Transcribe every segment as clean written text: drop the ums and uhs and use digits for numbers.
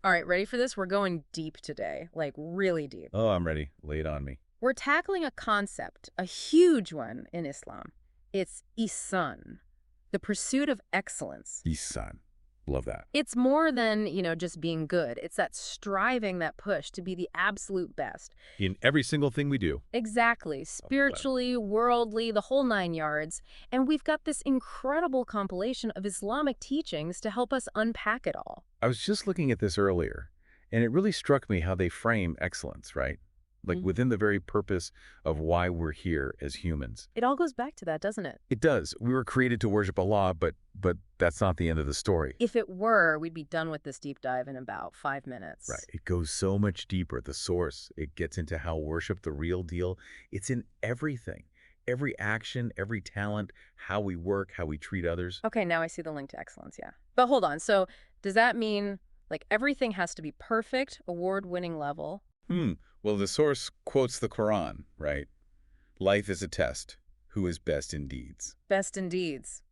All right, ready for this? We're going deep today, like really deep. Oh, I'm ready. Lay it on me. We're tackling a concept, a huge one in Islam. It's ihsan, the pursuit of excellence. Isan. Love that. It's more than, just being good. It's that striving, that push to be the absolute best. In every single thing we do. Exactly. Love Spiritually, worldly, the whole nine yards. And we've got this incredible compilation of Islamic teachings to help us unpack it all. I was just looking at this earlier, and it really struck me how they frame excellence, right? Like Mhm. within the very purpose of why we're here as humans. It all goes back to that, doesn't it? It does. We were created to worship Allah, but that's not the end of the story. If it were, we'd be done with this deep dive in about 5 minutes. Right. It goes so much deeper at the source. It gets into how worship, the real deal, it's in everything. Every action, every talent, how we work, how we treat others. Okay, now I see the link to excellence, yeah. But hold on. So does that mean like everything has to be perfect, award-winning level? Hmm. Well, the source quotes the Quran, right? Life is a test. Who is best in deeds? Best in deeds.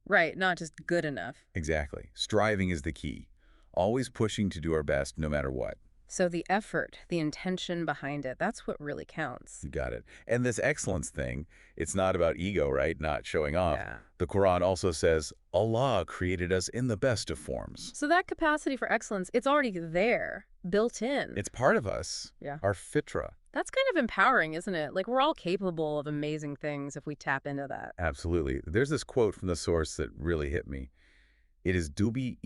Right, not just good enough. Exactly. Striving is the key. Always pushing to do our best no matter what. So the effort, the intention behind it, that's what really counts. You got it. And this excellence thing, it's not about ego, right? Not showing off. Yeah. The Quran also says, Allah created us in the best of forms. So that capacity for excellence, it's already there, built in. It's part of us, Yeah. our fitra. That's kind of empowering, isn't it? Like we're all capable of amazing things if we tap into that. Absolutely. There's this quote from the source that really hit me. It is dubi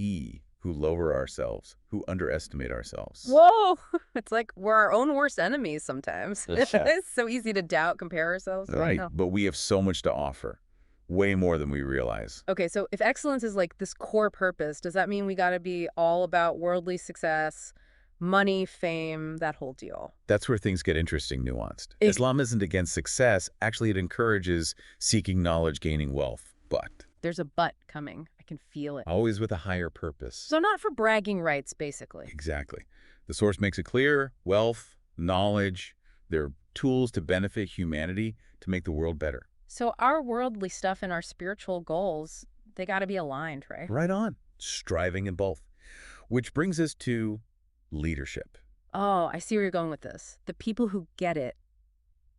who lower ourselves, who underestimate ourselves. Whoa! It's like we're our own worst enemies sometimes. Yeah. It's so easy to doubt, compare ourselves. Right. Oh. But we have so much to offer, way more than we realize. Okay, so if excellence is like this core purpose, does that mean we got to be all about worldly success, money, fame, that whole deal? That's where things get interesting, nuanced. It- Islam isn't against success. Actually, it encourages seeking knowledge, gaining wealth, but There's a but coming. I can feel it. always with a higher purpose. So not for bragging rights, basically. Exactly. The source makes it clear, wealth, knowledge, they're tools to benefit humanity to make the world better. So our worldly stuff and our spiritual goals, they got to be aligned, right? Right on. Striving in both. Which brings us to leadership. Oh, I see where you're going with this. The people who get it,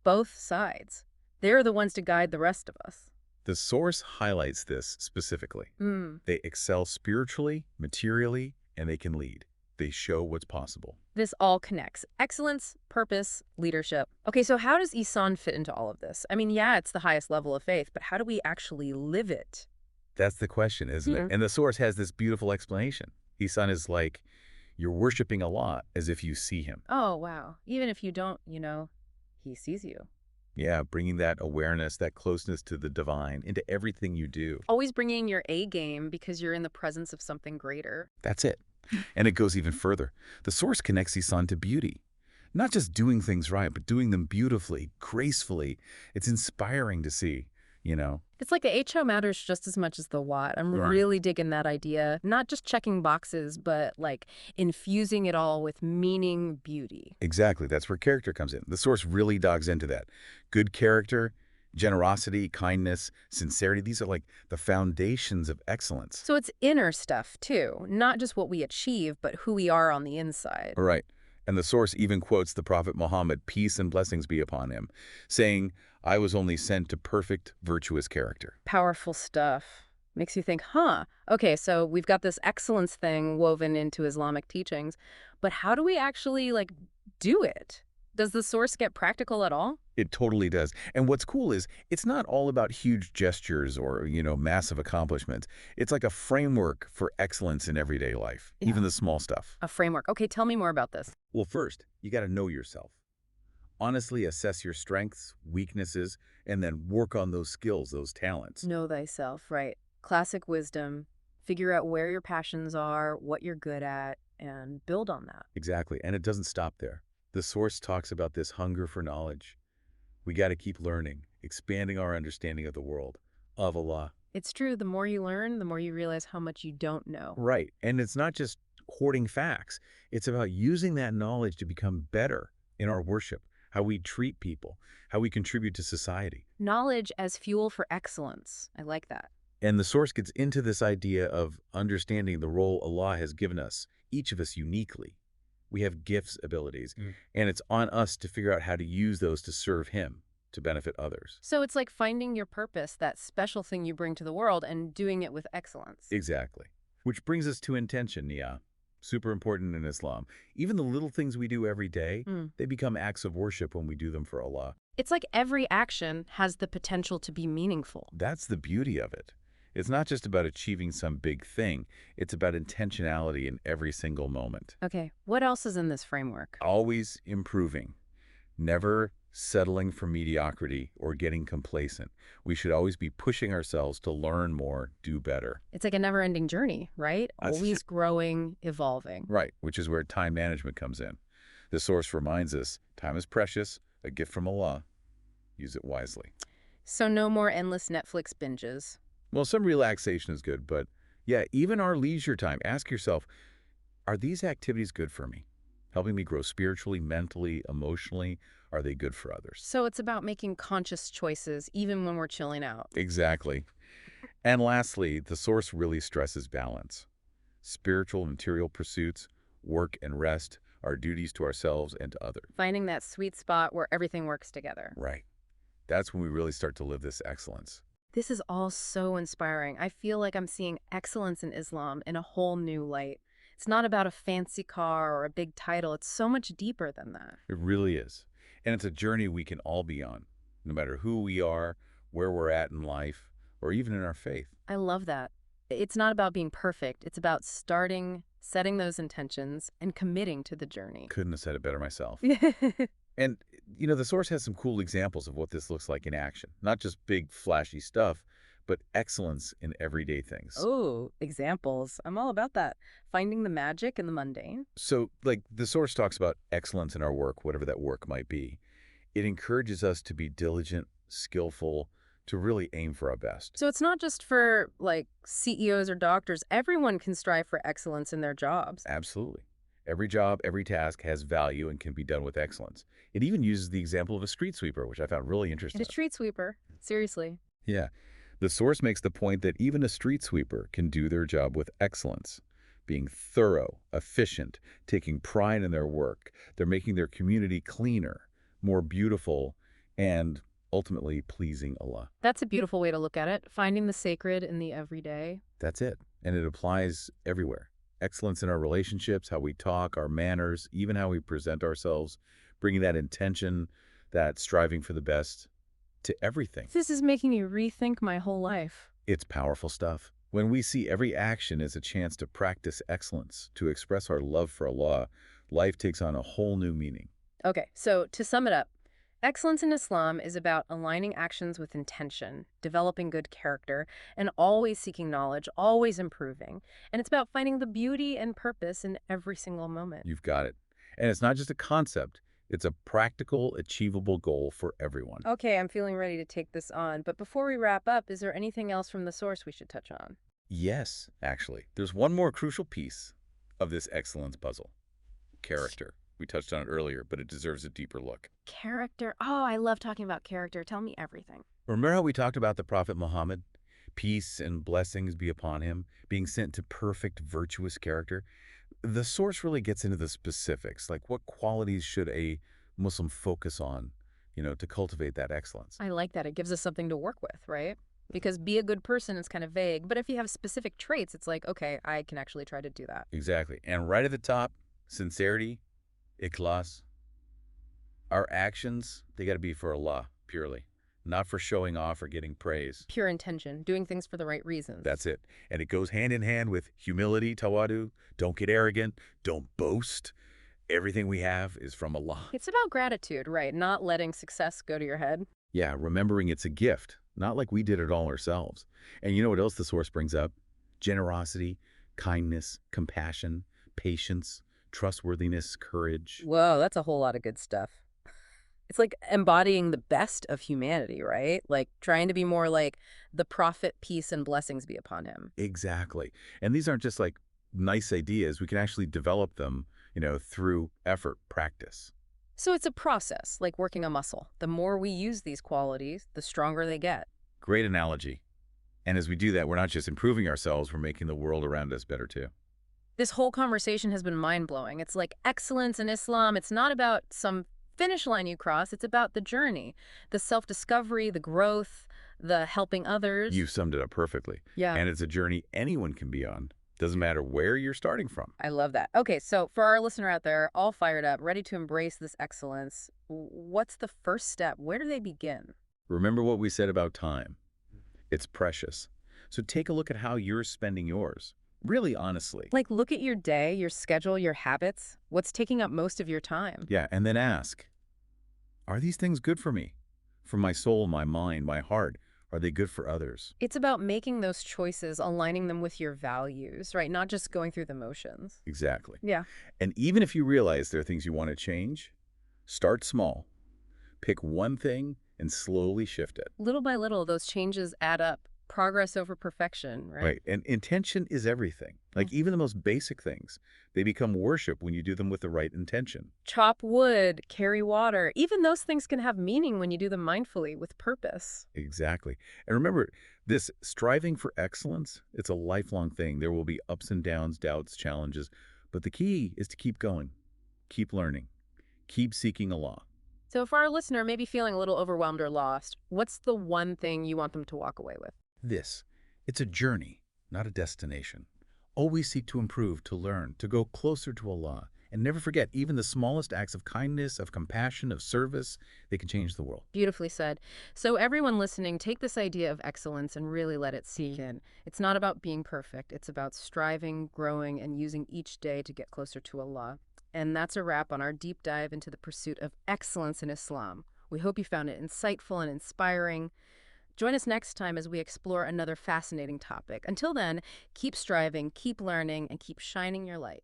both sides, they're the ones to guide the rest of us. The source highlights this specifically. Hmm. They excel spiritually, materially, and they can lead. They show what's possible. This all connects. Excellence, purpose, leadership. Okay, so how does Isan fit into all of this? I mean, yeah, it's the highest level of faith, but how do we actually live it? That's the question, isn't it? And the source has this beautiful explanation. Isan is like, you're worshiping Allah as if you see him. Oh, wow. Even if you don't, he sees you. Yeah, bringing that awareness, that closeness to the divine into everything you do. Always bringing your A game because you're in the presence of something greater. That's it. And it goes even further. The source connects Isan to beauty. Not just doing things right, but doing them beautifully, gracefully. It's inspiring to see, It's like the HO matters just as much as the what. I'm Right. really digging that idea. Not just checking boxes, but like infusing it all with meaning, beauty. Exactly. That's where character comes in. The source really digs into that. Good character, generosity, kindness, sincerity. These are like the foundations of excellence. So it's inner stuff too, not just what we achieve, but who we are on the inside. Right. And the source even quotes the Prophet Muhammad, peace and blessings be upon him, saying, I was only sent to perfect, virtuous character. Powerful stuff. Makes you think, huh, okay, so we've got this excellence thing woven into Islamic teachings, but how do we actually, do it? Does the source get practical at all? It totally does. And what's cool is it's not all about huge gestures or, massive accomplishments. It's like a framework for excellence in everyday life, even the small stuff. A framework. Okay, tell me more about this. Well, first, you got to know yourself. Honestly assess your strengths, weaknesses, and then work on those skills, those talents. Know thyself, right. Classic wisdom. Figure out where your passions are, what you're good at, and build on that. Exactly. And it doesn't stop there. The source talks about this hunger for knowledge. We got to keep learning, expanding our understanding of the world, of Allah. It's true. The more you learn, the more you realize how much you don't know. Right. And it's not just hoarding facts. It's about using that knowledge to become better in our worship, how we treat people, how we contribute to society. Knowledge as fuel for excellence. I like that. And the source gets into this idea of understanding the role Allah has given us, each of us uniquely. We have gifts, abilities, and it's on us to figure out how to use those to serve Him, to benefit others. So it's like finding your purpose, that special thing you bring to the world, and doing it with excellence. Exactly. Which brings us to intention, Nia. Super important in Islam. Even the little things we do every day, they become acts of worship when we do them for Allah. It's like every action has the potential to be meaningful. That's the beauty of it. It's not just about achieving some big thing. It's about intentionality in every single moment. Okay, what else is in this framework? Always improving. Never settling for mediocrity or getting complacent. We should always be pushing ourselves to learn more, do better. It's like a never-ending journey, right? That's Always growing, evolving. Right, which is where time management comes in. The source reminds us, time is precious, a gift from Allah. Use it wisely. So no more endless Netflix binges. Well, some relaxation is good, but yeah, even our leisure time, ask yourself, are these activities good for me? Helping me grow spiritually, mentally, emotionally? Are they good for others? So it's about making conscious choices even when we're chilling out. Exactly. And lastly, the source really stresses balance. Spiritual and material pursuits, work and rest, our duties to ourselves and to others. Finding that sweet spot where everything works together. Right. That's when we really start to live this excellence. This is all so inspiring. I feel like I'm seeing excellence in Islam in a whole new light. It's not about a fancy car or a big title. It's so much deeper than that. It really is. And it's a journey we can all be on, no matter who we are, where we're at in life, or even in our faith. I love that. It's not about being perfect. It's about starting, setting those intentions, and committing to the journey. Couldn't have said it better myself. And, the source has some cool examples of what this looks like in action. Not just big, flashy stuff, but excellence in everyday things. Oh, examples. I'm all about that. Finding the magic in the mundane. So, the source talks about excellence in our work, whatever that work might be. It encourages us to be diligent, skillful, to really aim for our best. So it's not just for, CEOs or doctors. Everyone can strive for excellence in their jobs. Absolutely. Every job, every task has value and can be done with excellence. It even uses the example of a street sweeper, which I found really interesting. And a street sweeper. Seriously. Yeah. The source makes the point that even a street sweeper can do their job with excellence, being thorough, efficient, taking pride in their work. They're making their community cleaner, more beautiful, and ultimately pleasing Allah. That's a beautiful way to look at it. Finding the sacred in the everyday. That's it. And it applies everywhere. Excellence in our relationships, how we talk, our manners, even how we present ourselves, bringing that intention, that striving for the best to everything. This is making me rethink my whole life. It's powerful stuff. When we see every action as a chance to practice excellence, to express our love for Allah, life takes on a whole new meaning. Okay, so to sum it up, excellence in Islam is about aligning actions with intention, developing good character, and always seeking knowledge, always improving. And it's about finding the beauty and purpose in every single moment. You've got it. And it's not just a concept. It's a practical, achievable goal for everyone. Okay, I'm feeling ready to take this on. But before we wrap up, is there anything else from the source we should touch on? Yes, actually. There's one more crucial piece of this excellence puzzle. Character. We touched on it earlier, but it deserves a deeper look. Character. Oh, I love talking about character. Tell me everything. Remember how we talked about the Prophet Muhammad? Peace and blessings be upon him, being sent to perfect, virtuous character. The source really gets into the specifics, like what qualities should a Muslim focus on, to cultivate that excellence. I like that. It gives us something to work with, right? Because be a good person is kind of vague. But if you have specific traits, it's like, okay, I can actually try to do that. Exactly. And right at the top, sincerity, ikhlas. Our actions, they got to be for Allah, purely. Not for showing off or getting praise. Pure intention, doing things for the right reasons. That's it. And it goes hand in hand with humility, tawadu. Don't get arrogant. Don't boast. Everything we have is from Allah. It's about gratitude, right? Not letting success go to your head. Yeah, remembering it's a gift, not like we did it all ourselves. And you know what else the source brings up? Generosity, kindness, compassion, patience, trustworthiness, courage. Whoa, that's a whole lot of good stuff. It's like embodying the best of humanity, right? Like trying to be more like the prophet, peace and blessings be upon him. Exactly. And these aren't just like nice ideas. We can actually develop them, through effort, practice. So it's a process, like working a muscle. The more we use these qualities, the stronger they get. Great analogy. And as we do that, we're not just improving ourselves, we're making the world around us better too. This whole conversation has been mind-blowing. It's like excellence in Islam. It's not about some finish line you cross. It's about the journey, the self-discovery, the growth, the helping others. You've summed it up perfectly. Yeah. And it's a journey anyone can be on. Doesn't matter where you're starting from. I love that. Okay, so for our listener out there, all fired up, ready to embrace this excellence, what's the first step? Where do they begin? Remember what we said about time. It's precious. So take a look at how you're spending yours. Really honestly. Like, look at your day, your schedule, your habits. What's taking up most of your time? Yeah, and then ask, are these things good for me? For my soul, my mind, my heart? Are they good for others? It's about making those choices, aligning them with your values, right? Not just going through the motions. Exactly. Yeah. And even if you realize there are things you want to change, start small. Pick one thing and slowly shift it. Little by little, those changes add up. Progress over perfection, right? Right. And intention is everything. Like even the most basic things, they become worship when you do them with the right intention. Chop wood, carry water. Even those things can have meaning when you do them mindfully with purpose. Exactly. And remember, this striving for excellence, it's a lifelong thing. There will be ups and downs, doubts, challenges. But the key is to keep going, keep learning, keep seeking Allah. So if our listener may be feeling a little overwhelmed or lost, what's the one thing you want them to walk away with? It's a journey, not a destination. Always seek to improve, to learn, to go closer to Allah. And never forget, even the smallest acts of kindness, of compassion, of service, they can change the world. Beautifully said. So everyone listening, take this idea of excellence and really let it sink in. It's not about being perfect. It's about striving, growing, and using each day to get closer to Allah. And that's a wrap on our deep dive into the pursuit of excellence in Islam. We hope you found it insightful and inspiring. Join us next time as we explore another fascinating topic. Until then, keep striving, keep learning, and keep shining your light.